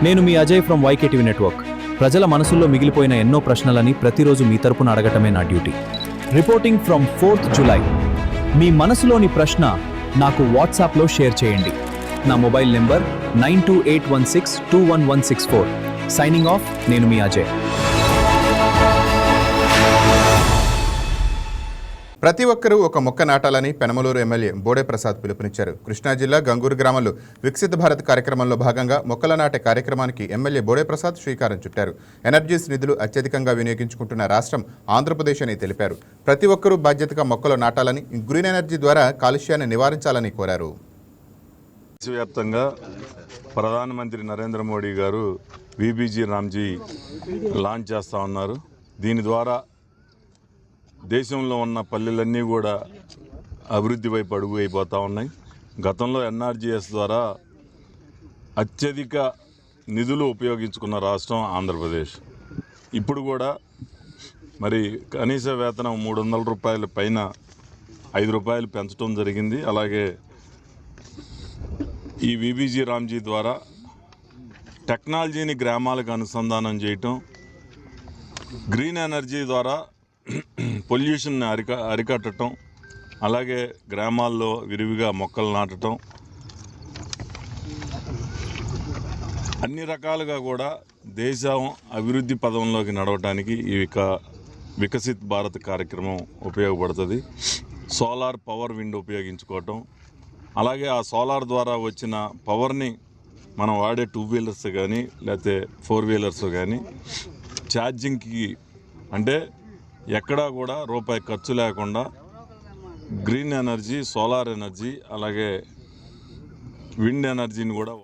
నేను మీ Ajay from వైకేటీవీ network. ప్రజల మనసుల్లో మిగిలిపోయిన ఎన్నో ప్రశ్నలని ప్రతిరోజు మీ తరపున అడగటమే నా duty. Reporting from 4th July. మీ మనసులోని ప్రశ్న నాకు వాట్సాప్లో షేర్ చేయండి. నా మొబైల్ నెంబర్ 9281621164. Signing off. నేను మీ అజయ్. ప్రతి ఒక్కరూ ఒక మొక్క నాటాలని పెనమలూరు ఎమ్మెల్యే బోడే ప్రసాద్ పిలుపునిచ్చారు. కృష్ణా జిల్లా గంగూరు గ్రామంలో వికసిత భారత్ కార్యక్రమంలో భాగంగా మొక్కల నాటే కార్యక్రమానికి ఎమ్మెల్యే బోడే ప్రసాద్ శ్రీకారం చుట్టారు. ఎనర్జీస్ నిధులు అత్యధికంగా వినియోగించుకుంటున్న రాష్ట్రం ఆంధ్రప్రదేశ్ అని తెలిపారు. ప్రతి ఒక్కరూ బాధ్యతగా మొక్కలు నాటాలని, గ్రీన్ ఎనర్జీ ద్వారా కాలుష్యాన్ని నివారించాలని కోరారు. దేశవ్యాప్తంగా ప్రధానమంత్రి నరేంద్ర మోడీ గారు విబీజీ రామ్జీ లాంచ్ చేస్తూ ఉన్నారు. దీని ద్వారా దేశంలో ఉన్న పల్లెలన్నీ కూడా అభివృద్ధి వైపు అడుగు అయిపోతూ ఉన్నాయి. గతంలో ఎన్ఆర్జీఎస్ ద్వారా అత్యధిక నిధులు ఉపయోగించుకున్న రాష్ట్రం ఆంధ్రప్రదేశ్. ఇప్పుడు కూడా మరి కనీస వేతనం 300 రూపాయల పైన 5 రూపాయలు పెంచడం జరిగింది. అలాగే ఈ విబీజీ రామ్జీ ద్వారా టెక్నాలజీని గ్రామాలకు అనుసంధానం చేయటం, గ్రీన్ ఎనర్జీ ద్వారా పొల్యూషన్ని అరికట్టడం, అలాగే గ్రామాల్లో విరివిగా మొక్కలు నాటడం, అన్ని రకాలుగా కూడా దేశం అభివృద్ధి పదంలోకి నడవటానికి ఈ వికసిత్ భారత్ కార్యక్రమం ఉపయోగపడుతుంది. సోలార్ పవర్ విండ్ ఉపయోగించుకోవటం, అలాగే ఆ సోలార్ ద్వారా వచ్చిన పవర్ని మనం వాడే 2 వీలర్స్ కానీ లేకపోతే 4 వీలర్స్ కానీ ఛార్జింగ్కి, అంటే ఎక్కడా కూడా రూపాయి ఖర్చు లేకుండా గ్రీన్ ఎనర్జీ, సోలార్ ఎనర్జీ, అలాగే విండ్ ఎనర్జీని కూడా